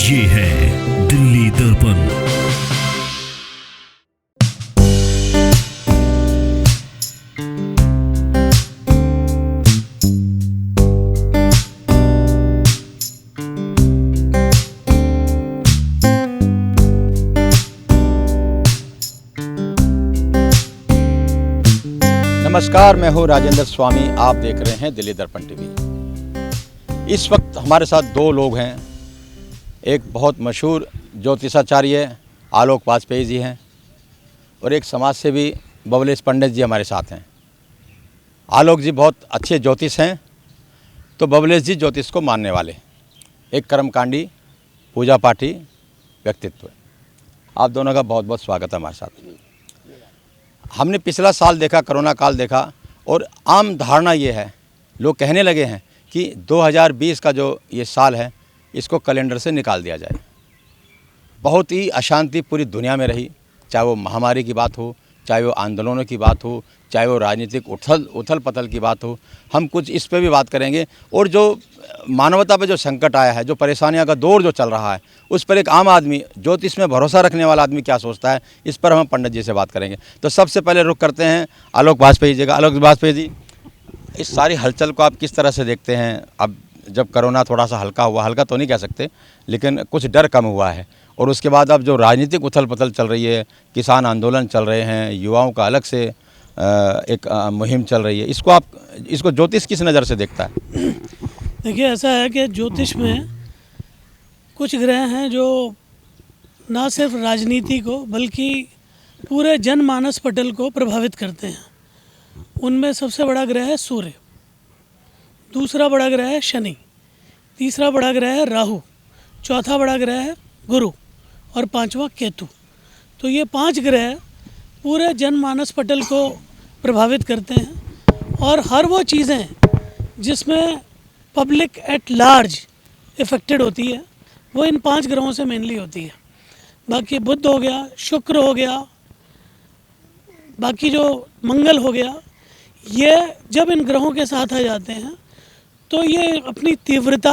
ये है दिल्ली दर्पण। नमस्कार, मैं हूँ राजेंद्र स्वामी। आप देख रहे हैं दिल्ली दर्पण टीवी। इस वक्त हमारे साथ दो लोग हैं। एक बहुत मशहूर ज्योतिषाचार्य आलोक वाजपेयी जी हैं और एक समाज सेवी बबलेश पंडित जी हमारे साथ हैं। आलोक जी बहुत अच्छे ज्योतिष हैं तो बबलेश जी ज्योतिष को मानने वाले, एक कर्मकांडी पूजा पाठी व्यक्तित्व। आप दोनों का बहुत बहुत स्वागत है हमारे साथ। हमने पिछला साल देखा, कोरोना काल देखा, और आम धारणा ये है, लोग कहने लगे हैं कि 2020 का जो ये साल है इसको कैलेंडर से निकाल दिया जाए। बहुत ही अशांति पूरी दुनिया में रही, चाहे वो महामारी की बात हो, चाहे वो आंदोलनों की बात हो, चाहे वो राजनीतिक उथल पथल की बात हो। हम कुछ इस पे भी बात करेंगे। और जो मानवता पे जो संकट आया है, जो परेशानियों का दौर जो चल रहा है, उस पर एक आम आदमी, ज्योतिष में भरोसा रखने वाला आदमी क्या सोचता है, इस पर हम पंडित जी से बात करेंगे। तो सबसे पहले रुख करते हैं आलोक वाजपेयी जी का। आलोक वाजपेयी जी, इस सारी हलचल को आप किस तरह से देखते हैं? अब जब कोरोना थोड़ा सा हल्का हुआ, हल्का तो नहीं कह सकते, लेकिन कुछ डर कम हुआ है, और उसके बाद अब जो राजनीतिक उथल पुथल चल रही है, किसान आंदोलन चल रहे हैं, युवाओं का अलग से एक मुहिम चल रही है, इसको ज्योतिष किस नज़र से देखता है? देखिए, ऐसा है कि ज्योतिष में कुछ ग्रह हैं जो ना सिर्फ राजनीति को बल्कि पूरे जनमानस पटल को प्रभावित करते हैं। उनमें सबसे बड़ा ग्रह है सूर्य, दूसरा बड़ा ग्रह है शनि, तीसरा बड़ा ग्रह है राहु, चौथा बड़ा ग्रह है गुरु और पांचवा केतु। तो ये 5 ग्रह पूरे जनमानस पटल को प्रभावित करते हैं, और हर वो चीज़ें जिसमें पब्लिक एट लार्ज इफ़ेक्टेड होती है वो इन 5 ग्रहों से मेनली होती है। बाकी बुध हो गया, शुक्र हो गया, बाकी जो मंगल हो गया, ये जब इन ग्रहों के साथ आ जाते हैं तो ये अपनी तीव्रता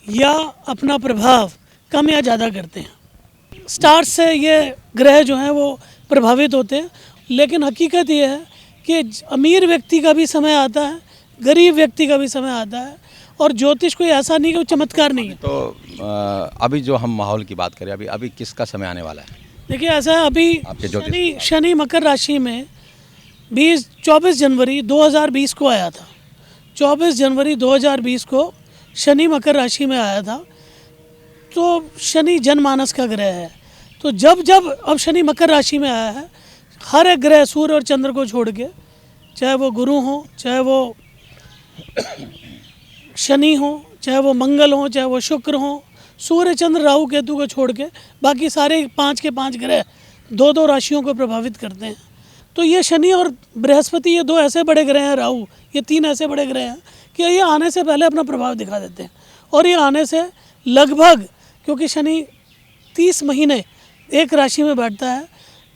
या अपना प्रभाव कम या ज़्यादा करते हैं। स्टार्स से ये ग्रह जो हैं वो प्रभावित होते हैं, लेकिन हकीकत ये है कि अमीर व्यक्ति का भी समय आता है, गरीब व्यक्ति का भी समय आता है, और ज्योतिष कोई ऐसा नहीं कि वो चमत्कार नहीं है। तो अभी जो हम माहौल की बात करें, अभी किसका समय आने वाला है? देखिए, ऐसा है, अभी शनि मकर राशि में 24 जनवरी 2020 को आया था। 24 जनवरी 2020 को शनि मकर राशि में आया था। तो शनि जनमानस का ग्रह है। तो जब अब शनि मकर राशि में आया है, हर एक ग्रह सूर्य और चंद्र को छोड़ के, चाहे वो गुरु हो, चाहे वो शनि हो, चाहे वो मंगल हो, चाहे वो शुक्र हो, सूर्य चंद्र राहु केतु को छोड़ के बाकी सारे 5 के 5 ग्रह 2-2 राशियों को प्रभावित करते हैं। तो ये शनि और बृहस्पति, ये 2 ऐसे बड़े ग्रह हैं, राहु, ये 3 ऐसे बड़े ग्रह हैं कि ये आने से पहले अपना प्रभाव दिखा देते हैं। और ये आने से लगभग, क्योंकि शनि 30 महीने एक राशि में बैठता है,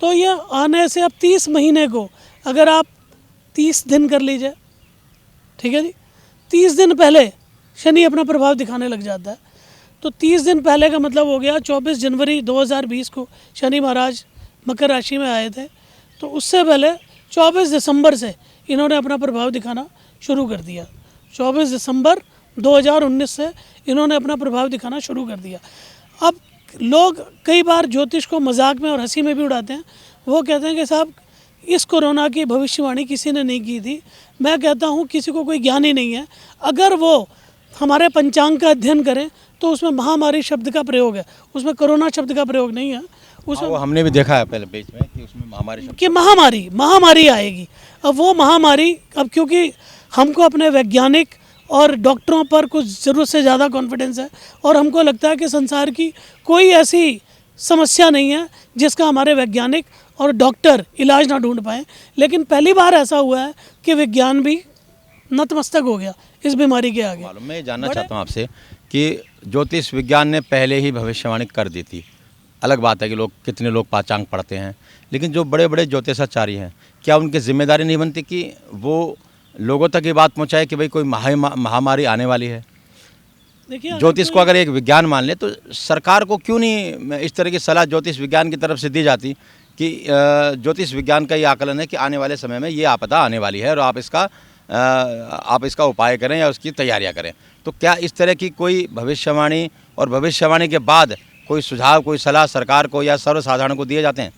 तो ये आने से अब 30 महीने को अगर आप 30 दिन कर लीजिए, ठीक है जी, 30 दिन पहले शनि अपना प्रभाव दिखाने लग जाता है। तो 30 दिन पहले का मतलब हो गया 24 जनवरी 2020 को शनि महाराज मकर राशि में आए थे। तो उससे पहले 24 दिसंबर से इन्होंने अपना प्रभाव दिखाना शुरू कर दिया। 24 दिसंबर 2019 से इन्होंने अपना प्रभाव दिखाना शुरू कर दिया। अब लोग कई बार ज्योतिष को मजाक में और हंसी में भी उड़ाते हैं। वो कहते हैं कि साहब, इस कोरोना की भविष्यवाणी किसी ने नहीं की थी। मैं कहता हूँ किसी को कोई ज्ञान ही नहीं है। अगर वो हमारे पंचांग का अध्ययन करें तो उसमें महामारी शब्द का प्रयोग है, उसमें कोरोना शब्द का प्रयोग नहीं है। उसमें वो हमने भी देखा है पहले पेज में कि उसमें महामारी शब्द, कि महामारी आएगी। अब वो महामारी, अब क्योंकि हमको अपने वैज्ञानिक और डॉक्टरों पर कुछ ज़रूरत से ज़्यादा कॉन्फिडेंस है, और हमको लगता है कि संसार की कोई ऐसी समस्या नहीं है जिसका हमारे वैज्ञानिक और डॉक्टर इलाज ना ढूंढ पाएँ। लेकिन पहली बार ऐसा हुआ है कि विज्ञान भी नतमस्तक हो गया इस बीमारी के आगे। मैं जानना चाहता हूँ आपसे कि ज्योतिष विज्ञान ने पहले ही भविष्यवाणी कर दी थी। अलग बात है कि कितने लोग पाचांग पढ़ते हैं, लेकिन जो बड़े बड़े ज्योतिषाचार्य हैं, क्या उनकी जिम्मेदारी नहीं बनती कि वो लोगों तक ये बात पहुँचाए कि भाई कोई महामारी आने वाली है? देखिए अगर ज्योतिष को कोई- अगर एक विज्ञान मान ले तो सरकार को क्यों नहीं इस तरह की सलाह ज्योतिष विज्ञान की तरफ से दी जाती कि ज्योतिष विज्ञान का ये आकलन है कि आने वाले समय में ये आपदा आने वाली है और आप इसका उपाय करें या उसकी तैयारियां करें। तो क्या इस तरह की कोई भविष्यवाणी और भविष्यवाणी के बाद कोई सुझाव, कोई सलाह सरकार को या सर्वसाधारण को दिए जाते हैं?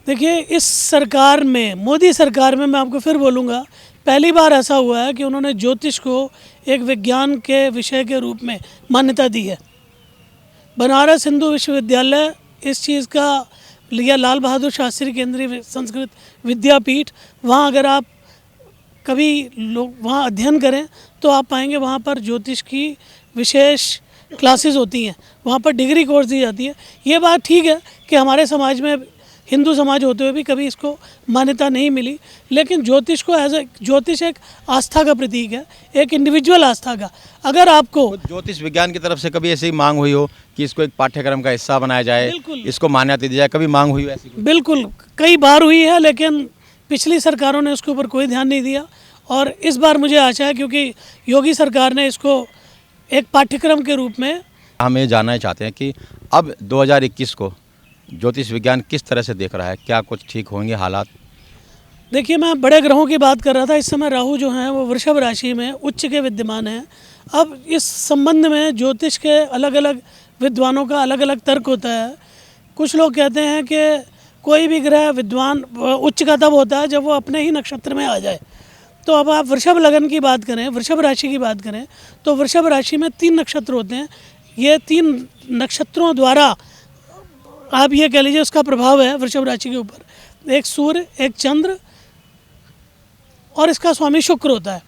देखिए इस सरकार में, मोदी सरकार में, मैं आपको फिर बोलूँगा, पहली बार ऐसा हुआ है कि उन्होंने ज्योतिष को एक विज्ञान के विषय के रूप में मान्यता दी है। बनारस हिंदू विश्वविद्यालय इस चीज़ का लिया, लाल बहादुर शास्त्री केंद्रीय संस्कृत विद्यापीठ, वहाँ अगर आप कभी लोग वहाँ अध्ययन करें तो आप पाएंगे वहाँ पर ज्योतिष की विशेष क्लासेस होती हैं, वहाँ पर डिग्री कोर्स दी जाती है। ये बात ठीक है कि हमारे समाज में, हिंदू समाज होते हुए भी कभी इसको मान्यता नहीं मिली, लेकिन ज्योतिष को ज्योतिष एक आस्था का प्रतीक है, एक इंडिविजुअल आस्था का। अगर आपको ज्योतिष विज्ञान की तरफ से कभी ऐसी मांग हुई हो कि इसको एक पाठ्यक्रम का हिस्सा बनाया जाए, बिल्कुल। इसको मान्यता दी जाए, कभी मांग हुई हो ऐसी? बिल्कुल कई बार हुई है, लेकिन पिछली सरकारों ने उसके ऊपर कोई ध्यान नहीं दिया और इस बार मुझे आशा है, क्योंकि योगी सरकार ने इसको एक पाठ्यक्रम के रूप में। हम ये जानना चाहते हैं कि अब 2021 को ज्योतिष विज्ञान किस तरह से देख रहा है, क्या कुछ ठीक होंगे हालात? देखिए मैं बड़े ग्रहों की बात कर रहा था, इस समय राहु जो है वो वृषभ राशि में उच्च के विद्यमान है। अब इस संबंध में ज्योतिष के अलग अलग विद्वानों का अलग अलग तर्क होता है। कुछ लोग कहते हैं कि कोई भी ग्रह विद्वान उच्च का तब होता है जब वो अपने ही नक्षत्र में आ जाए। तो अब आप वृषभ लगन की बात करें, वृषभ राशि की बात करें, तो वृषभ राशि में 3 नक्षत्र होते हैं। ये 3 नक्षत्रों द्वारा आप ये कह लीजिए उसका प्रभाव है वृषभ राशि के ऊपर। एक सूर्य, एक चंद्र और इसका स्वामी शुक्र होता है।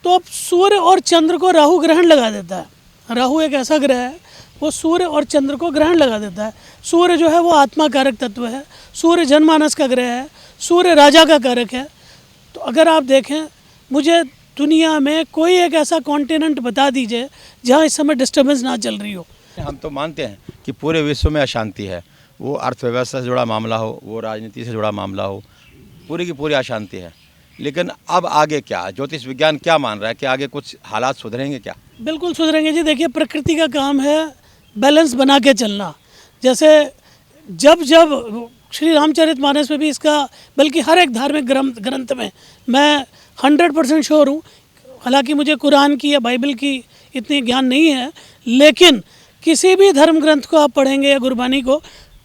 तो अब सूर्य और चंद्र को राहु ग्रहण लगा देता है। राहु एक ऐसा ग्रह है, वो सूर्य और चंद्र को ग्रहण लगा देता है। सूर्य जो है वो आत्मा कारक तत्व है, सूर्य जनमानस का ग्रह है, सूर्य राजा का कारक है। तो अगर आप देखें, मुझे दुनिया में कोई एक ऐसा कॉन्टिनेंट बता दीजिए जहाँ इस समय डिस्टर्बेंस ना चल रही हो। हम तो मानते हैं कि पूरे विश्व में अशांति है, वो अर्थव्यवस्था से जुड़ा मामला हो, वो राजनीति से जुड़ा मामला हो, पूरी की पूरी अशांति है। लेकिन अब आगे क्या, ज्योतिष विज्ञान क्या मान रहा है कि आगे कुछ हालात सुधरेंगे क्या? बिल्कुल सुधरेंगे जी। देखिए प्रकृति का काम है बैलेंस बना के चलना। जैसे जब जब श्री रामचरितमानस में भी इसका, बल्कि हर एक धार्मिक ग्रंथ में मैं 100% श्योर हूँ, हालांकि मुझे कुरान की या बाइबल की इतनी ज्ञान नहीं है, लेकिन किसी भी धर्म ग्रंथ को आप पढ़ेंगे या गुरबानी को,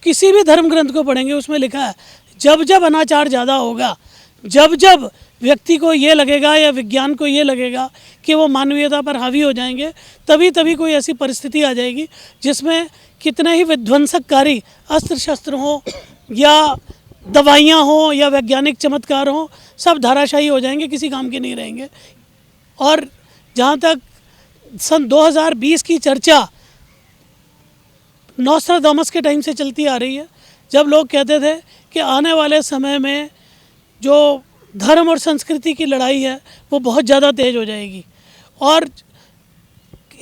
किसी भी धर्म ग्रंथ को पढ़ेंगे, उसमें लिखा है जब जब अनाचार ज़्यादा होगा, जब जब व्यक्ति को ये लगेगा या विज्ञान को ये लगेगा कि वो मानवीयता पर हावी हो जाएंगे, तभी तभी कोई ऐसी परिस्थिति आ जाएगी जिसमें कितने ही विध्वंसककारी अस्त्र शस्त्र हों या दवाइयाँ हों या वैज्ञानिक चमत्कार हों, सब धाराशाही हो जाएंगे, किसी काम के नहीं रहेंगे। और जहाँ तक सन 2020 की चर्चा नोस्ट्राडामस के टाइम से चलती आ रही है, जब लोग कहते थे कि आने वाले समय में जो धर्म और संस्कृति की लड़ाई है वो बहुत ज़्यादा तेज हो जाएगी। और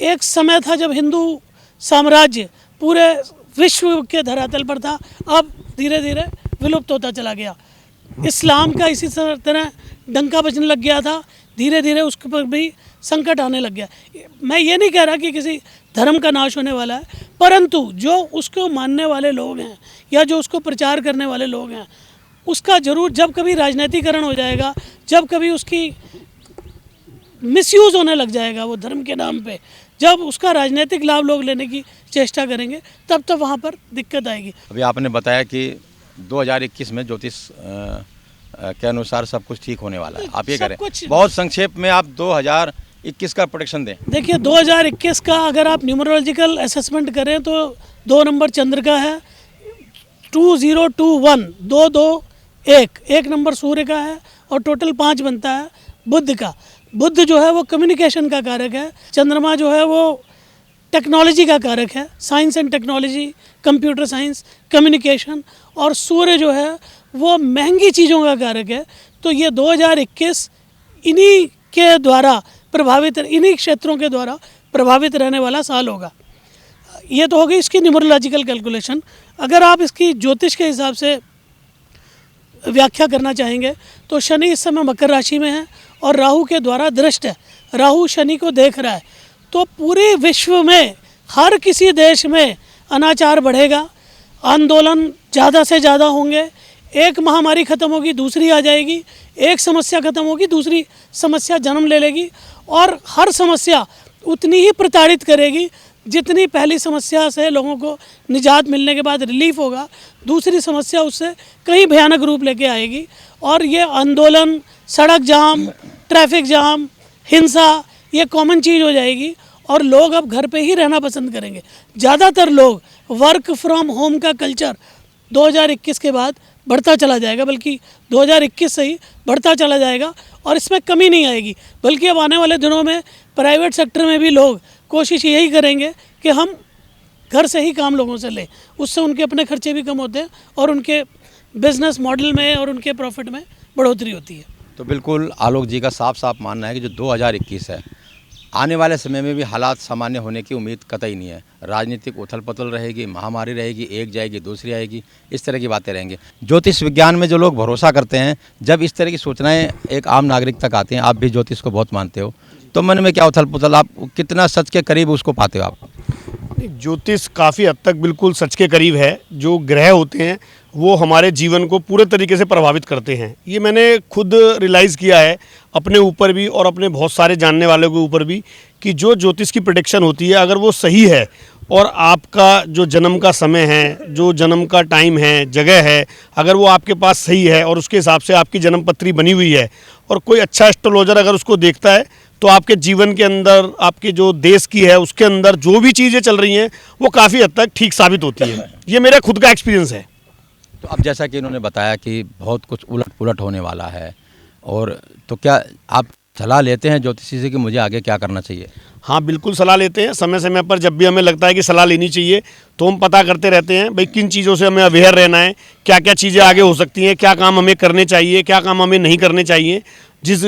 एक समय था जब हिंदू साम्राज्य पूरे विश्व के धरातल पर था, अब धीरे धीरे विलुप्त होता चला गया। इस्लाम का इसी तरह डंका बजने लग गया था, धीरे धीरे उसके पर भी संकट आने लग गया। मैं ये नहीं कह रहा कि किसी धर्म का नाश होने वाला है, परंतु जो उसको मानने वाले लोग हैं या जो उसको प्रचार करने वाले लोग हैं, उसका जरूर जब कभी राजनीतिकरण हो जाएगा, जब कभी उसकी मिसयूज़ होने लग जाएगा वो धर्म के नाम पे, जब उसका राजनीतिक लाभ लोग लेने की चेष्टा करेंगे, तब तक वहाँ पर दिक्कत आएगी। अभी आपने बताया कि 2021 में ज्योतिष के अनुसार सब कुछ ठीक होने वाला है, आप ये करें, बहुत संक्षेप में आप 2021 का प्रोडिक्शन दें। देखिए 2021 का अगर आप न्यूमरोलॉजिकल असेसमेंट करें तो 2 नंबर चंद्र का है, 2021 221, 1 नंबर सूर्य का है और टोटल 5 बनता है बुध का। बुध जो है वो कम्युनिकेशन का कारक है, चंद्रमा जो है वो टेक्नोलॉजी का कारक है, science and technology, computer science, communication, और सूर्य जो है वो महंगी चीज़ों का कारक है। तो ये 2021 इन्हीं के द्वारा प्रभावित, इन्हीं क्षेत्रों के द्वारा प्रभावित रहने वाला साल होगा। ये तो हो गई इसकी न्यूमरोलॉजिकल कैलकुलेशन। अगर आप इसकी ज्योतिष के हिसाब से व्याख्या करना चाहेंगे तो शनि इस समय मकर राशि में है और राहु के द्वारा दृष्ट है, राहु शनि को देख रहा है। तो पूरे विश्व में हर किसी देश में अनाचार बढ़ेगा, आंदोलन ज़्यादा से ज़्यादा होंगे, एक महामारी ख़त्म होगी दूसरी आ जाएगी, एक समस्या ख़त्म होगी दूसरी समस्या जन्म ले लेगी, और हर समस्या उतनी ही प्रताड़ित करेगी जितनी पहली समस्या से लोगों को निजात मिलने के बाद रिलीफ होगा, दूसरी समस्या उससे कहीं भयानक रूप लेके आएगी। और ये आंदोलन, सड़क जाम, ट्रैफिक जाम, हिंसा, ये कॉमन चीज़ हो जाएगी और लोग अब घर पे ही रहना पसंद करेंगे। ज़्यादातर लोग वर्क फ्रॉम होम का कल्चर 2021 के बाद बढ़ता चला जाएगा, बल्कि 2021 से ही बढ़ता चला जाएगा और इसमें कमी नहीं आएगी। बल्कि अब आने वाले दिनों में प्राइवेट सेक्टर में भी लोग कोशिश यही करेंगे कि हम घर से ही काम लोगों से लें, उससे उनके अपने खर्चे भी कम होते हैं और उनके बिजनेस मॉडल में और उनके प्रॉफिट में बढ़ोतरी होती है। तो बिल्कुल आलोक जी का साफ साफ मानना है कि जो 2021 है, आने वाले समय में भी हालात सामान्य होने की उम्मीद कतई नहीं है। राजनीतिक उथल पुथल रहेगी, महामारी रहेगी, एक जाएगी दूसरी आएगी, इस तरह की बातें रहेंगी। ज्योतिष विज्ञान में जो लोग भरोसा करते हैं, जब इस तरह की सूचनाएं एक आम नागरिक तक आती हैं, आप भी ज्योतिष को बहुत मानते हो, तो मन में क्या उथल पुथल, आप कितना सच के करीब उसको पाते हो आप? ज्योतिष काफ़ी हद तक बिल्कुल सच के करीब है। जो ग्रह होते हैं वो हमारे जीवन को पूरे तरीके से प्रभावित करते हैं। ये मैंने खुद रियलाइज़ किया है अपने ऊपर भी और अपने बहुत सारे जानने वालों के ऊपर भी, कि जो ज्योतिष की प्रेडिक्शन होती है अगर वो सही है और आपका जो जन्म का समय है, जो जन्म का टाइम है, जगह है, अगर वो आपके पास सही है और उसके हिसाब से आपकी जन्म पत्री बनी हुई है और कोई अच्छा एस्ट्रोलॉजर अगर उसको देखता है, तो आपके जीवन के अंदर, आपके जो देश की है उसके अंदर जो भी चीज़ें चल रही हैं वो काफ़ी हद तक ठीक साबित होती है। ये मेरा खुद का एक्सपीरियंस है। तो अब जैसा कि इन्होंने बताया कि बहुत कुछ उलट पुलट होने वाला है, और तो क्या आप सलाह लेते हैं ज्योतिषी से कि मुझे आगे क्या करना चाहिए? हाँ, बिल्कुल सलाह लेते हैं। समय समय पर जब भी हमें लगता है कि सलाह लेनी चाहिए तो हम पता करते रहते हैं भाई किन चीज़ों से हमें अवेयर रहना है, क्या क्या चीज़ें आगे हो सकती हैं, क्या काम हमें करने चाहिए, क्या काम हमें नहीं करने चाहिए। जिस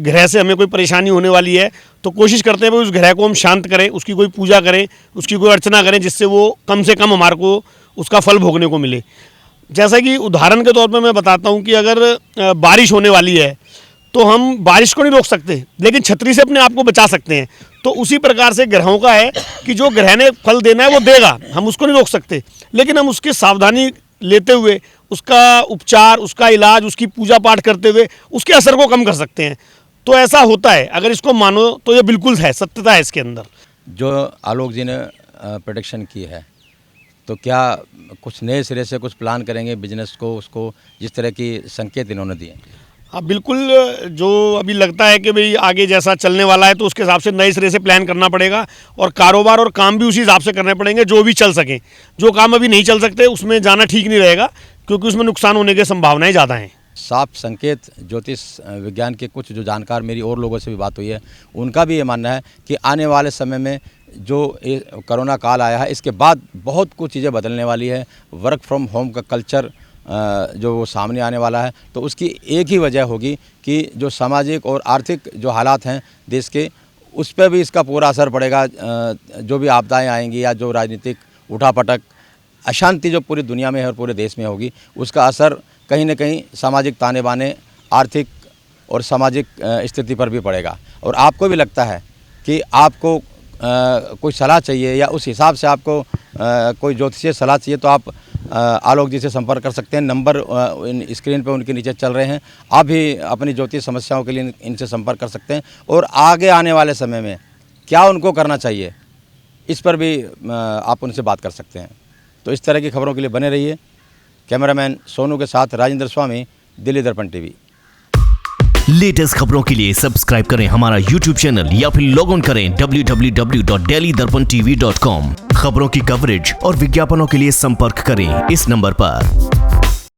ग्रह से हमें कोई परेशानी होने वाली है तो कोशिश करते हैं भाई उस ग्रह को हम शांत करें, उसकी कोई पूजा करें, उसकी कोई अर्चना करें, जिससे वो कम से कम हमारे को उसका फल भोगने को मिले। जैसा कि उदाहरण के तौर पे मैं बताता हूँ कि अगर बारिश होने वाली है तो हम बारिश को नहीं रोक सकते, लेकिन छतरी से अपने आप को बचा सकते हैं। तो उसी प्रकार से ग्रहों का है कि जो ग्रह ने फल देना है वो देगा, हम उसको नहीं रोक सकते, लेकिन हम उसकी सावधानी लेते हुए, उसका उपचार, उसका इलाज, उसकी पूजा पाठ करते हुए उसके असर को कम कर सकते हैं। तो ऐसा होता है, अगर इसको मानो तो ये बिल्कुल है, सत्यता है इसके अंदर। जो आलोक जी ने प्रेडिक्शन की है, तो क्या कुछ नए सिरे से कुछ प्लान करेंगे बिजनेस को, उसको, जिस तरह की संकेत इन्होंने दिए? हाँ, बिल्कुल। जो अभी लगता है कि भाई आगे जैसा चलने वाला है तो उसके हिसाब से नए सिरे से प्लान करना पड़ेगा, और कारोबार और काम भी उसी हिसाब से करने पड़ेंगे जो भी चल सकें। जो काम अभी नहीं चल सकते उसमें जाना ठीक नहीं रहेगा, क्योंकि उसमें नुकसान होने की संभावनाएं ज़्यादा हैं। साफ संकेत ज्योतिष विज्ञान के कुछ जो जानकार, मेरी और लोगों से भी बात हुई है, उनका भी ये मानना है कि आने वाले समय में जो कोरोना काल आया है, इसके बाद बहुत कुछ चीज़ें बदलने वाली है। वर्क फ्रॉम होम का कल्चर जो वो सामने आने वाला है, तो उसकी एक ही वजह होगी कि जो सामाजिक और आर्थिक जो हालात हैं देश के, उस पर भी इसका पूरा असर पड़ेगा। जो भी आपदाएं आएंगी या जो राजनीतिक उठापटक, अशांति जो पूरी दुनिया में है और पूरे देश में होगी, उसका असर कहीं ना कहीं सामाजिक ताने बाने, आर्थिक और सामाजिक स्थिति पर भी पड़ेगा। और आपको भी लगता है कि आपको कोई सलाह चाहिए या उस हिसाब से आपको कोई ज्योतिषीय सलाह चाहिए, तो आप आलोक जी से संपर्क कर सकते हैं। नंबर स्क्रीन पे उनके नीचे चल रहे हैं, आप भी अपनी ज्योतिष समस्याओं के लिए इनसे संपर्क कर सकते हैं। और आगे आने वाले समय में क्या उनको करना चाहिए, इस पर भी आप उनसे बात कर सकते हैं। तो इस तरह की खबरों के लिए बने रहिए। कैमरामैन सोनू के साथ राजेंद्र स्वामी, दिल्ली दर्पण टीवी। लेटेस्ट खबरों के लिए सब्सक्राइब करें हमारा YouTube चैनल या फिर लॉग ऑन करें www.delhidarpantv.com। खबरों की कवरेज और विज्ञापनों के लिए संपर्क करें इस नंबर पर।